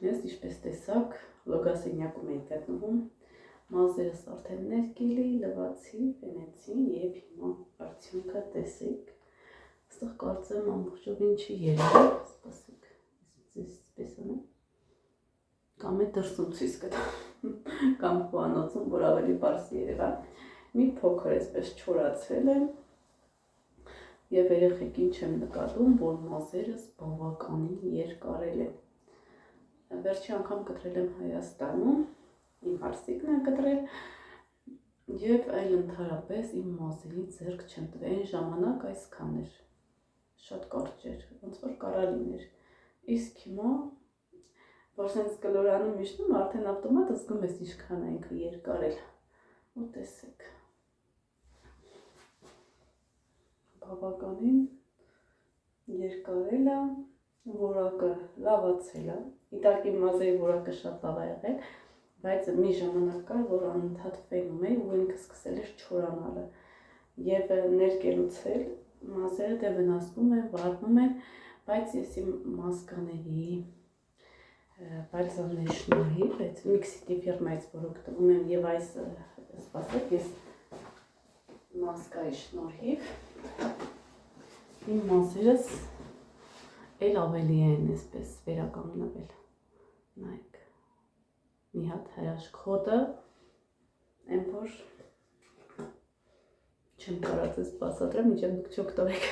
Ողջույնս, ինչպես տեսաք, լոգասենյակում էի գտնվում, մազերս արդեն ներկելի, լվացի, վենեցի և հիմա արդյունքը տեսեք, այստեղ կարծեմ ամբողջովին չի երևի, սպասեք, այսպես անեմ, կամ է դրսում ցույց կտամ, կամ խոհանոցում, որ ավելի պարզ երևա, մի փոքր այսպես չորացրել եմ և երեխեքին չեմ նկատում, որ մազերս բավականին երկարել են։ Վերջի անգամ կտրել եմ Հայաստանում, իմ հարսիկն է կտրել և այլ ընդհանրապես իմ մազերի ձեռք չեմ տվել, այն ժամանակ այսքան էր, շատ կարճ էր, ոնց որ կարա լիներ, իսկ հիմա, որ սենց կլորանում իշնում, արդեն ավտոմատ զգում ես ինչքան է ինքը երկարել, ու տեսեք, բավականին երկարել է, որակը լավացել է, իդարկի մազերի որակը շատ լավ է եղել, բայց մի ժամանակ կար, որ անընդհատ ֆենում էի ու ինքը սկսել էր չորանալը և ներկելուց էլ մազերը դե վնասվում են, վառվում են, բայց ես իմ մազկաների բալզամների շնորհիվ, այդ Mixity ֆիրմայից, որ օգտվում եմ և այս սպասեք, ես մազկայի շնորհիվ իմ մազերս էլ ավելի են այսպես վերականգնվել, նայեք, մի հատ հրաշք հոտը, այն որ չեմ կարած ես բացատրեմ, մինչև դուք չօգտվեք,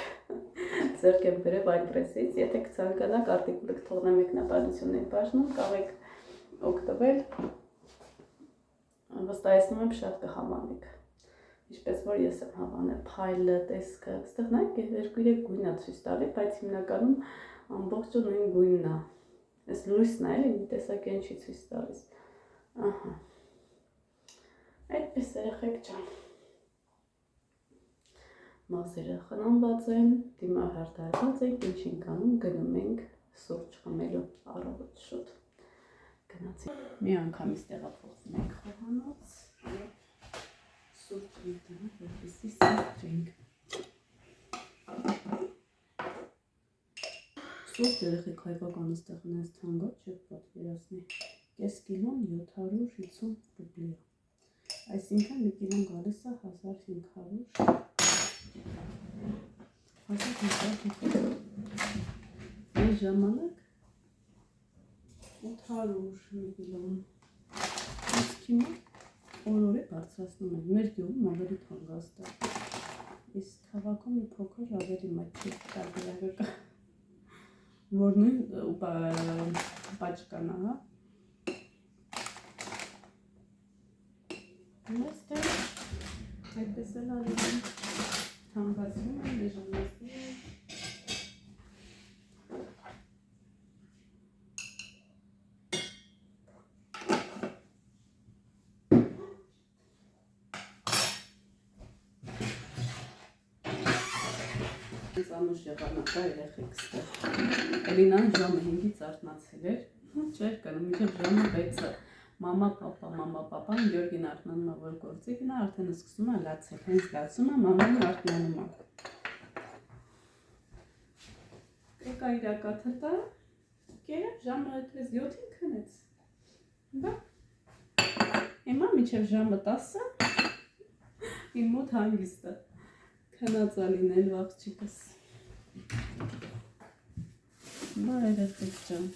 ձեռք եմ բերել այլպրեսից, եթե կցանկանաք արտիկուլը կթողնեմ մեկնաբանությունների բաժնում, կարող օգտվել, վստահեցնում եմ շատ կհամանեք, ինչպես որ ես եմ հավանել, փայլը, տեսքը, այստեղ նայեք 2-3 գույն է ցույց տալի, բայց հիմնականում ամբողջը նույն գույնն է, այս լույսն է, մի տեսակ են չի ցույց տալիս, ահա, այդպես երեխեք ջան, մազերը խնամված են, դիմահարդարված ենք, ինչ ենք անում, գնում ենք սուրճ խմելու առավոտ շուտ, գնացինք, մի անգամից տեղափոխվում ենք խոհանոց և սուրճ ենք տանում, որպեսզի սուրճենք, սուրճ երեխեք հայկական ստեղ նայց թանկաց չեք պատկերացնի, կես կիլոն 750 ռուբլի է, այսինքն մի կիլոն գալիս է 1500 այս ժամանակ 800 մի կիլոն, իսկ հիմա օրորի բարձրացնում են, մեր գյուղում ավելի թանկացտ է, իսկ քաղաքում մի փոքր ավելի մատչի տարբերակը կա, որ նույն պաճկանա, հա, այստեղ այդպես էլ արել եմ, թանկացնում եմ, դեժանացնում եմ, անուշ եղանակա երեխեք ստեղ, Էլինան ժամը 5-ից արթնացել էր, չէր կնում, մինչև ժամը 6-ը, մամա, պապան, Գյորգին արթնանում է, որ գործի գնա, արդեն սկսում է լացել, հենց լացում է, մաման արթնանում է, եկա իրակաթը տա, կերև ժամը այդպես 7-ին քնեց, բա, հիմա մինչև ժամը 10-ը, իմ մոտ հանգիստ է, քնած է լինել աղջիկս, բա երեխեք ջան,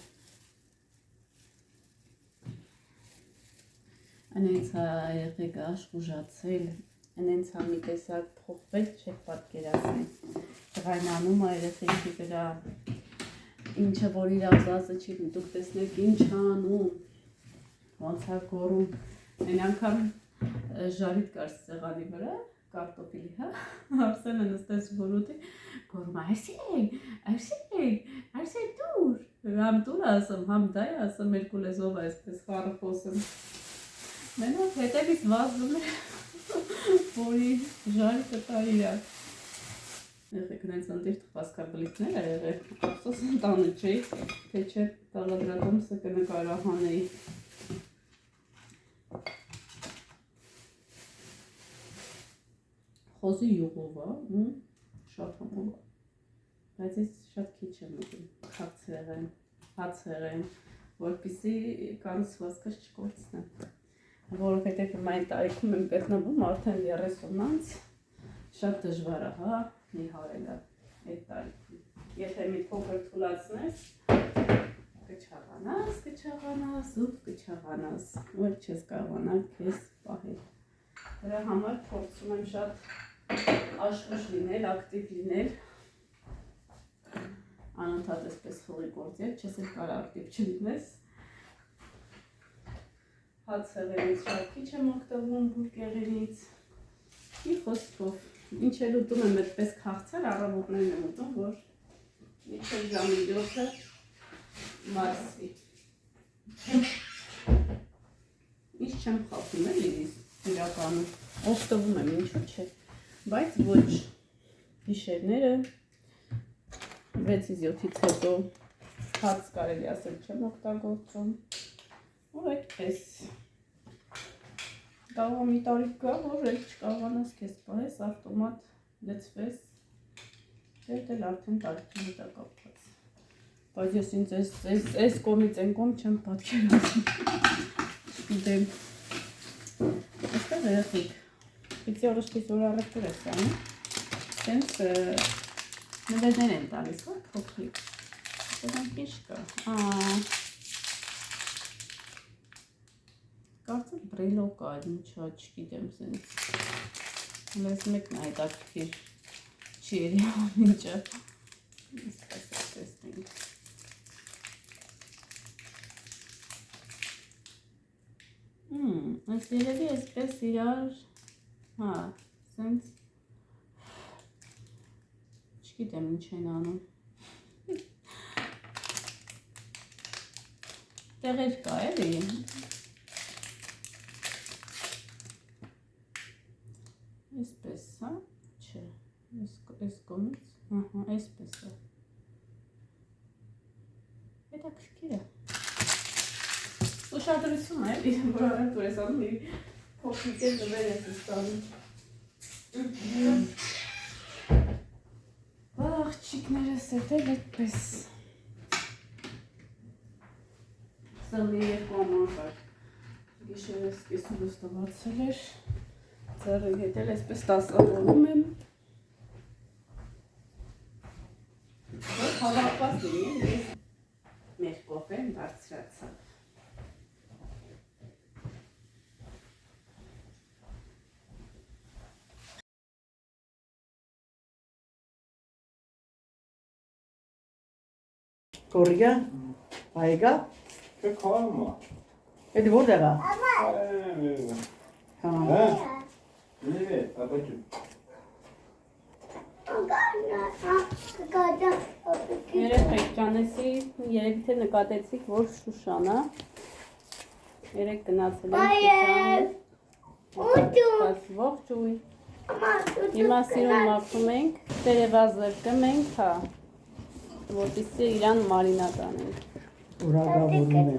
անենց երեխեք աշխուժացել, անենց մի տեսակ փոխվել չեք պատկերացնի, ջղայնանում է երեխեքի վրա, ինչը որ իր ազազը չի, դուք տեսնեք ինչ անում, ոնց է գոռում, այն անգամ ժարիտ կար սեղանի վրա, կարտոֆիլի, հա, Արսենը նստեց որոտի, գոռում է, Արսեն դուր, համ դուր ասում, համ դա է ասում, երկու լեզվով այսպես խառը խոսում, մենակ հետևից վազում է, որի ժարիտը տա իրար, երեխեք նենց ընտիր թխվածքաբլիքներ է եղել, ափսոս ընտանը չէի, թե չէ տաղադրատոմսը կնկարահանեի, խոզի յուղով է ու շատ համով է, բայց ես շատ քիչ եմ ուտում, քաղցրեղեն, հացեղեն, որպեսզի կառուցվածքը չկորցնեմ։ Որովհետև հիմա այն տարիքում եմ գտնվում արդեն 30-ից շատ դժվար է, հա, մի հարելը այդ տարիքում։ Եթե մի փոքր թուլացնես, կչաղանաս, ու կչաղանաս, որ չես կարողանալ քեզ պահել։ Դրա համար փորձում եմ շատ աշխույժ լինել, ակտիվ լինել։ Անընդհատ այսպես խաղի գործել, չես էլ կարող ակտիվ չլինես։ Հաց հեղերից շատ քիչ եմ օգտվում, բուրգերից։ Մի խոսքով, ինչ էլ ուտում եմ այդպես քաղցր, առավոտներն եմ ուտում, որ մինչև ժամի 7-ը մարսվի։ Ինչ չեմ խախտում էլի իրականում, օգտվում եմ, ինչու՞ չէ, բայց ոչ գիշերները 6-ից 7-ից հետո հաց կարելի ասել չեմ օգտագործում, ու այդպես կարող մի տարիք գա, որ էլ չկարողանաս քեզ պահես, ավտոմատ լցվես, դե էլ արդեն տարիքի հետ է կապված։ Բայց ես ինձ այս կողմից այն կողմ չեմ պատկերացնում, չգիտեմ, այստեղ երեխեք, պիտի օրոշկից որ առևտուր ես անում, տենց նվերներ են տալիս, հա, փոքրիկ, դրանք ինչ կա, կարծեմ բրելով կա, ինչա, չգիտեմ, սենց, հլես մեկն այդ ակտիր չի երիհան ինչը, իսպես տեսնենք։ Այս երևի այսպես իրար, հա, սենց, չգիտեմ ինչ են անում, տեղեր կա էլի, այսպես, հա, չէ, այս կողմից, այսպես է, հետաքրքիր է, ուշադրություն է, որ առևտուր ես անում, փոքրիկ էլ նվեր ես ստանում, աղջիկներս էլ այդպես, սղլի երկու ամանվար, գիշերս կեսուրս տվացել էր, ձեռի հետ էլ այսպես տասավորում եմ, որ հավակված լինի, ես մեր կոֆեն բարձրացավ։ Կորիգա, այգա, Che calma. էդի որտեղ է։ Հա։ Vieni, papà giù. Երեխեք ճանեսի, երևի թե նկատեցիք, որ Շուշան է, երեք գնացել են Շուշան, ողջույն, հիմա սիրուն մաքրում ենք, տերևազրկում ենք, հա, որպեսզի իրան մարինադ անենք։ Որակավորում են։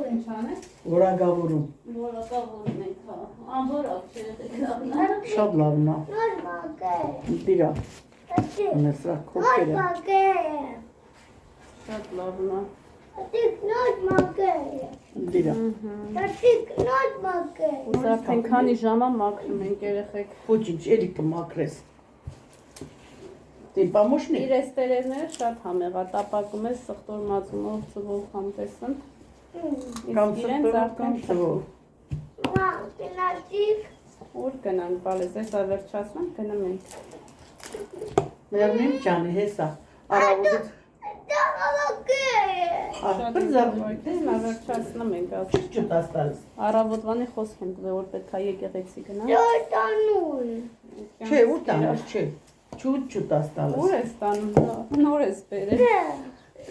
Ինչ անենք։ Որակավորում։ Որակավորում ենք, հա, ամբորակ չերեխեք լավն է։ Շատ լավն է։ Դիրա։ Նեսրա քոքերը։ Շատ լավն է։ Դիրա։ Ուս արդեն քանի ժամա մաքրում ենք երեխեք։ Ոչինչ, էլի կմաքրես։ Դին պամոշնի։ Իր այս տերևները շատ համեղա, տապակում ես սխտոր մածունով ծվով կամ տեսն։ Կամ Իսկ իրենց սխտորով արդեն կամ ծվով։ ուր գնանք, բալես, այս ավերջացնանք, գնում ենք։ Մերնիմ ջանի, հեսա, առավոտից։ Շատ ինձավայքին ավերջացնում ենք, ասում։ Չուտաս տալիս։ Առավոտվանի խոսք եմ տվել, որ պետք է եկեղեցի գնանք։ Չէ, ուր տանես, չէ։ Չուտաս տալիս։ Ուր ես տանում, նոր ես բերել։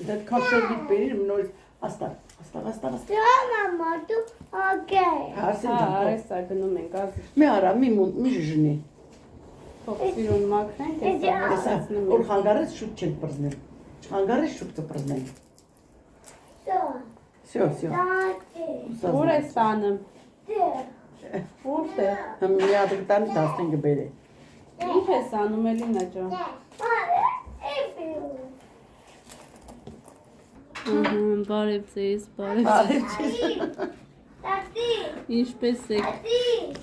Դետ քաշոդիտ բերիր, նորից, աստար։ Հարսին Հա, ջան, արեսա գնում ենք, ասում։ մի արա, մի ժժնի։ Թող սիրուն մաքրենք, ես Հեսա, ավերջացնում որ ենք։ խանգարես շուտ չենք պրզնել։ Չխանգարես շուտ կպրզնենք։ Всё, всё։ Ուր ես տանում։ Որտե՞ղ։ Մի հատ տանի 15 բերե։ Ինչ ես անում, Էլինա ջան։ Բարև ձեզ, բարև։ Ինչպես եք։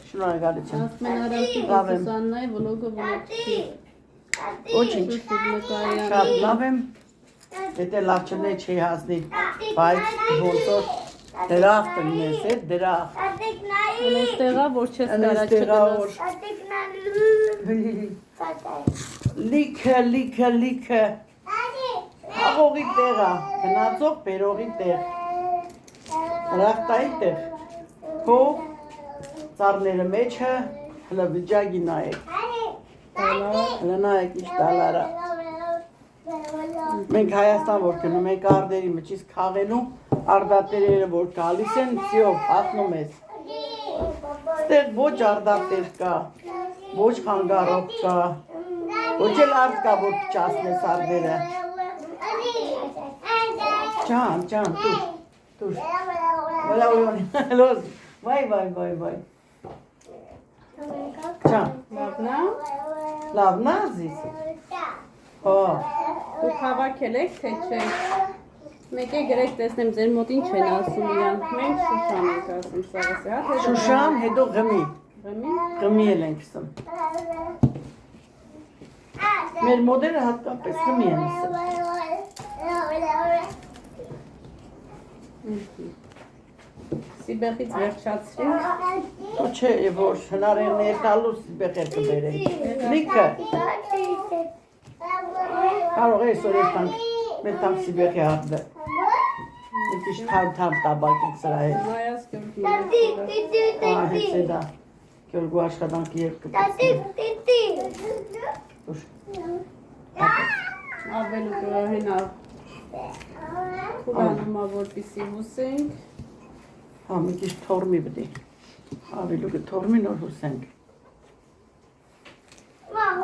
Շնորհակալություն։ Ասում են Արարատի Լավ եմ։ Սուսաննայի վլոգը վլոգի։ Ոչինչ։ Շատ լավ եմ։ Եթե լավ չլինի չի հասնի, բայց ոնց որ դրախտ ունես, դրախտ։ Այստեղա որ չես կարա Այստեղա չգնաս։ Լիքը։ Աղողի տեղա, գնացող բերողի տեղ։ Դրախտայի տեղ։ Հող, ծառները մեջը, հլը վիճագի նայեք։ Հլը նայեք իշ տալարա։ Մենք Հայաստան որ գնում ենք արդերի միջից քաղելու, արդատերերը որ գալիս են, սիով հատնում ես։ Ստեղ ոչ արդատեր կա, ոչ խանգարող կա, ոչ էլ արդ կա, որ փչացնես արդերը։ Ջան, տուր։ Վլա ույոնի, լոզ, վայ։ Ջան, լավն ազիս։ Դուք հավաքել եք, թե չէ։ Մեկ է գրեք տեսնեմ ձեր մոտ ինչ են ասում իրանք։ Մենք Շուշան ենք ասում սաղասի, հա՞։ Շուշան, հետո Ղմի։ Ղմի։ Ղմի էլ ենք ասում։ Մեր մոդերը հատկապես Ղմի են ասում։ Սիբեղից վերջացրինք։ Չէ, որ հնարերներ տալու Սիբեղեր կբերենք։ Լիքը։ Կարող է այսօր մեր տանք Սիբեղի արդը։ Մի քիչ թամ տաբակիկ սրա հետ։ Նայած Հենց դա։ Գյորգու աշխատանքի երկու։ ավելու կրահենա կուրանումա որպիսի հուսենք։ Հա, մի քիչ թորմի բդի։ Ավելու կթորմի նոր հուսենք։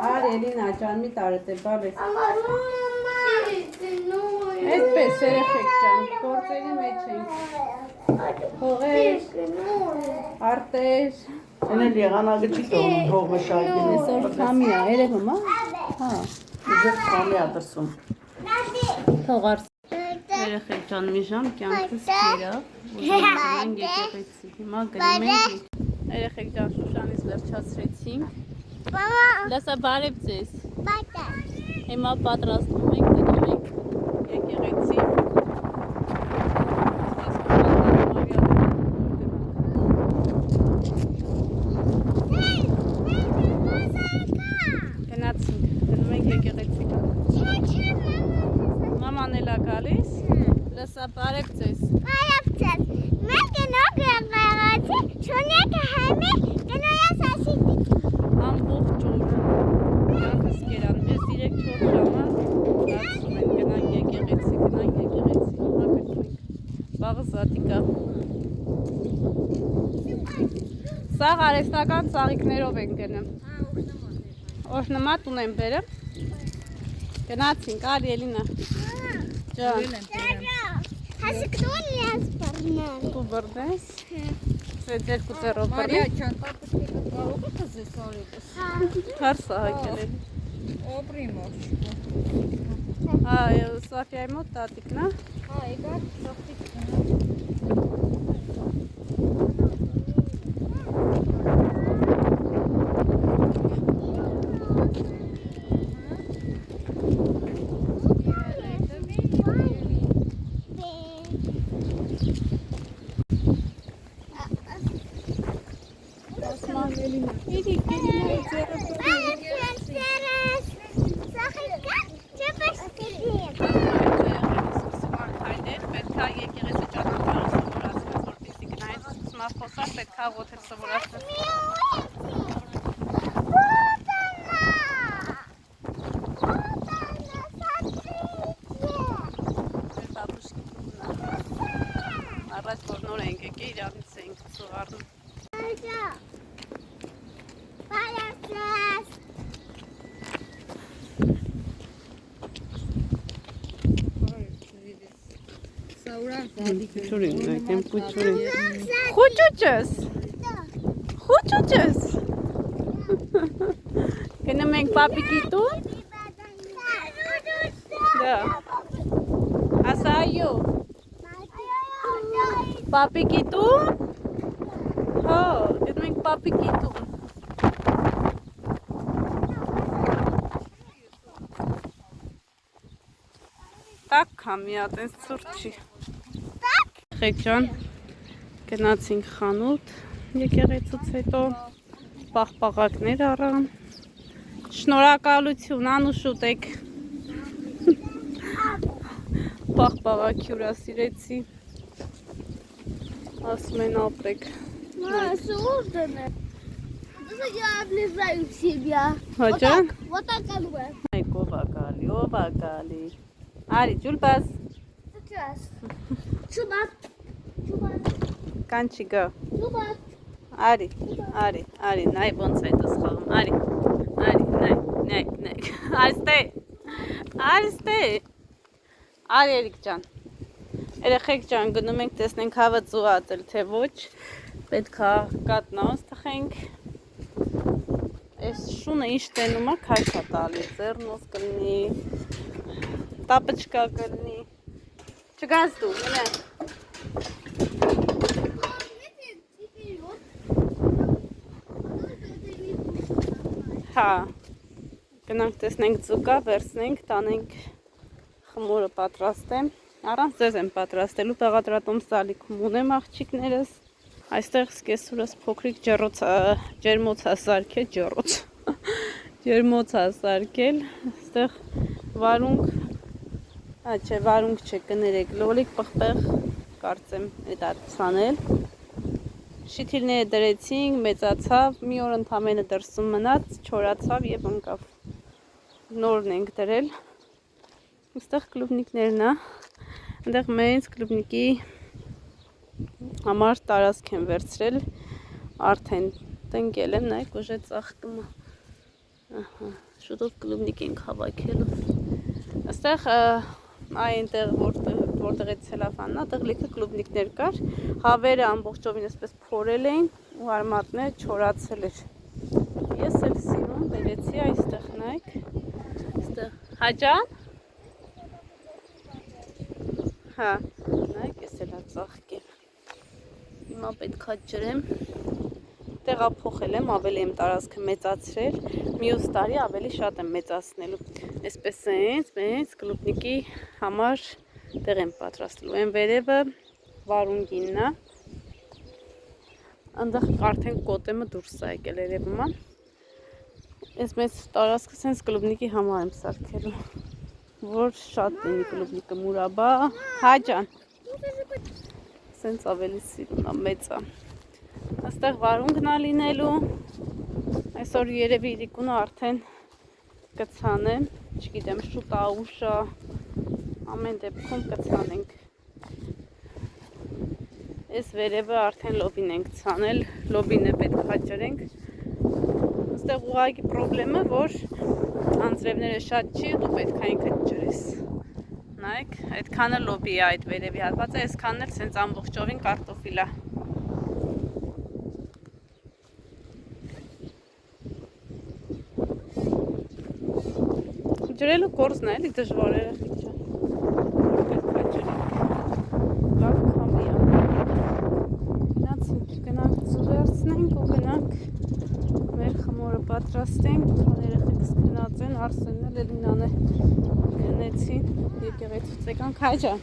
Ար Էլինա ջան մի տարեթե բալես։ Այդպես երեխեք ջան, գործերի մեջ ենք։ Հողեր, արտեր։ Էնել եղանակը չի տողնում հող մշակին։ Այսօր քամի է, երևում է։ Հա։ Ուժեղ քամի է դրսում։ Թողարս։ Երեխեք ջան մի ժամ կյանքս կերավ։ Ուզում ենք եկեղեցի։ Հիմա գնում ենք։ Երեխեք ջան Շուշանից վերջացրեցինք։ Լսա բարև ձեզ։ Հիմա պատրաստվում ենք գնում ենք եկեղեցի։ Գնացինք, գնում ենք եկեղեցի։ Մաման էլ է գալիս։ Լսա բարև ձեզ։ Ամբողջ օր կյանքս կերան, մեր 3-4 ժամը դարձում ենք, գնանք եկեղեցի, հիմա գնում ենք, վաղը զատիկա։ Սաղ արեստական ծաղիկներով ենք գնում։ Օրհնմատ ունեմ բերեմ։ Գնացինք, արի Էլինա։ Ջան։ Դու բռնես։ Ձեր երկու ձեռով բռնի։ Հարսա հակել եմ։ Հա, Սոֆիայի մոտ տատիկն է։ Առաջ որ նոր ենք եկել, իրանից ենք ծուղարնում։ Խուճուճս Գնում ենք պապիկի տուն։ Դա ասա այո Պապիկի տուն։ Հա, գնում ենք պապիկի տուն։ Так կամիատ, այս ծուրտ չի։ Խեք ջան, գնացինք խանութ եկեղեցուց հետո, պաղպաղակներ առան։ Շնորհակալություն, անուշ ուտեք։ Պաղպաղակ հյուրասիրեցի։ Ասում են ապրեք։ Сложно. Это я облизаю себя. Հաճա։ Вот так оно. Այ ով ա գալի։ Արի, ջուլբաս, Сейчас. Чубат. կանչի գա։ Чубат. Արի, նայ ոնց է դες խաղում, արի, նայ, այստե, արի Երիկ ջան, երեխեք ջան, գնում ենք տեսնենք հավը ծուացել, թե ոչ, պետք է կատնաոց թխենք, այս շունը ինչ տենում է, քաշ է տալի, ձեռնոց կլնի, տապճկա կլնի, չգաս դու, մենե, հա, գնանք տեսնենք ձուկա, վերցնենք, տանենք խմորը պատրաստեմ, առանց ձեզ եմ պատրաստելու, պեղադրատոմ սալիքում ունեմ աղջիկներս, այստեղ սկեսուրս փոքրիկ ջերմոց է սարքել, ջերմոց է սարքել, այստեղ վարունգ, վարունգ չէ, կներեք, լոլիկ պղպեղ, կարծեմ էդ ացանել, շիթիլները դրեցինք, մեծացավ, մի օր ընդամենը դրսում մնաց, չորացավ և ընկավ, նորն ենք դրել, այստեղ կլուբնիկներն է, այնտեղ մեծ կլուբնիկի համար տարածք եմ վերցրել, արդեն տնկել եմ, նայեք ուժե ծաղկում է, շուտով կլուբնիկ ենք հավաքելու, այստեղ այնտեղ որտեղ է ցելոֆանն, այդտեղ լիքը կլուբնիկներ կար, հավերը ամբողջովին այսպես փորել էին ու արմատները չորացել էր։ Ես էլ սիրուն բերեցի այստեղ, նայեք, այստեղ հաջան։ Հա, նայեք, ես էլ ծաղկեմ։ Հիմա պետք է ջրեմ։ Տեղափոխել եմ, ավելի եմ տարածքը մեծացրել, մյուս տարի ավելի շատ եմ մեծացնելու։ Այսպես մեծ կլուբնիկի համար տեղ եմ պատրաստելու։ Այն վերևը վարունգինն է։ Այնտեղ արդեն կոտեմը դուրս է եկել երևում է։ Այս մեծ տարածքը սենց կլուբնիկի համար եմ սարքելու, որ շատ լինի կլուբնիկը մուրաբա։ Հա ջան։ Սենց ավելի սիրուն է, մեծ է։ Այստեղ վարունգն է լինելու, այսօր երևի իրիկունը արդեն կցանեմ, չգիտեմ շուտ է, ուշ է, ամեն դեպքում կցանենք։ Այս վերևը արդեն լոբին ենք ցանել, լոբինը պետք է ջրենք։ Այստեղ ուղղակի պրոբլեմը, որ անձրևները շատ չի, դու պետք է ինքդ ջրես։ Նայեք, այդքանը լոբի է այդ վերևի հատվածը, այսքանն էլ սենց ամբողջովին կարտոֆիլ է։ Ջրելու կորզն է, էլի դժվար է, գնանք ձու վերցնենք ու գնանք մեր խմորը պատրաստենք, երեխեքս քնած են, Արսենն էլ Էլինան է քնեցին, եկեղեցուց եկանք, հայ ջան։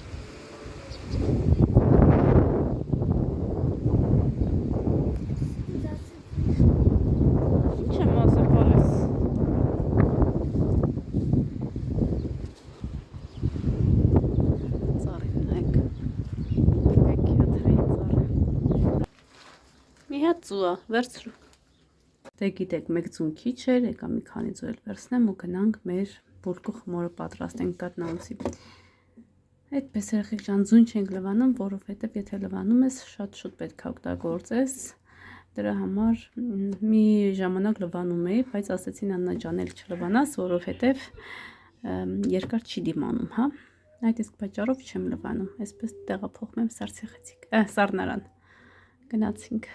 Ինչ եմ ասել բալես։ Ծառի նայք, մի հատ ձու է, վերցրու։ Դե գիտեք, մեկ ձուն քիչ էր, եկա մի քանի ձու էլ վերցնեմ ու գնանք մեր բուրգու խմորը պատրաստենք կատնանոցի։ Այդպես երեխեք ջան, ձուն չենք լվանում, որովհետև եթե լվանում ես, շատ շուտ պետք է օգտագործես։ Դրա համար մի ժամանակ լվանում էի, բայց ասեցին Աննա ջան, էլ չլվանաս, որովհետև երկար չի դիմանում, հա։ Այդ իսկ պատճառով չեմ լվանում, այսպես տեղափոխում եմ Սարցեխեցիկ, Սառնարան։ Գնացինք։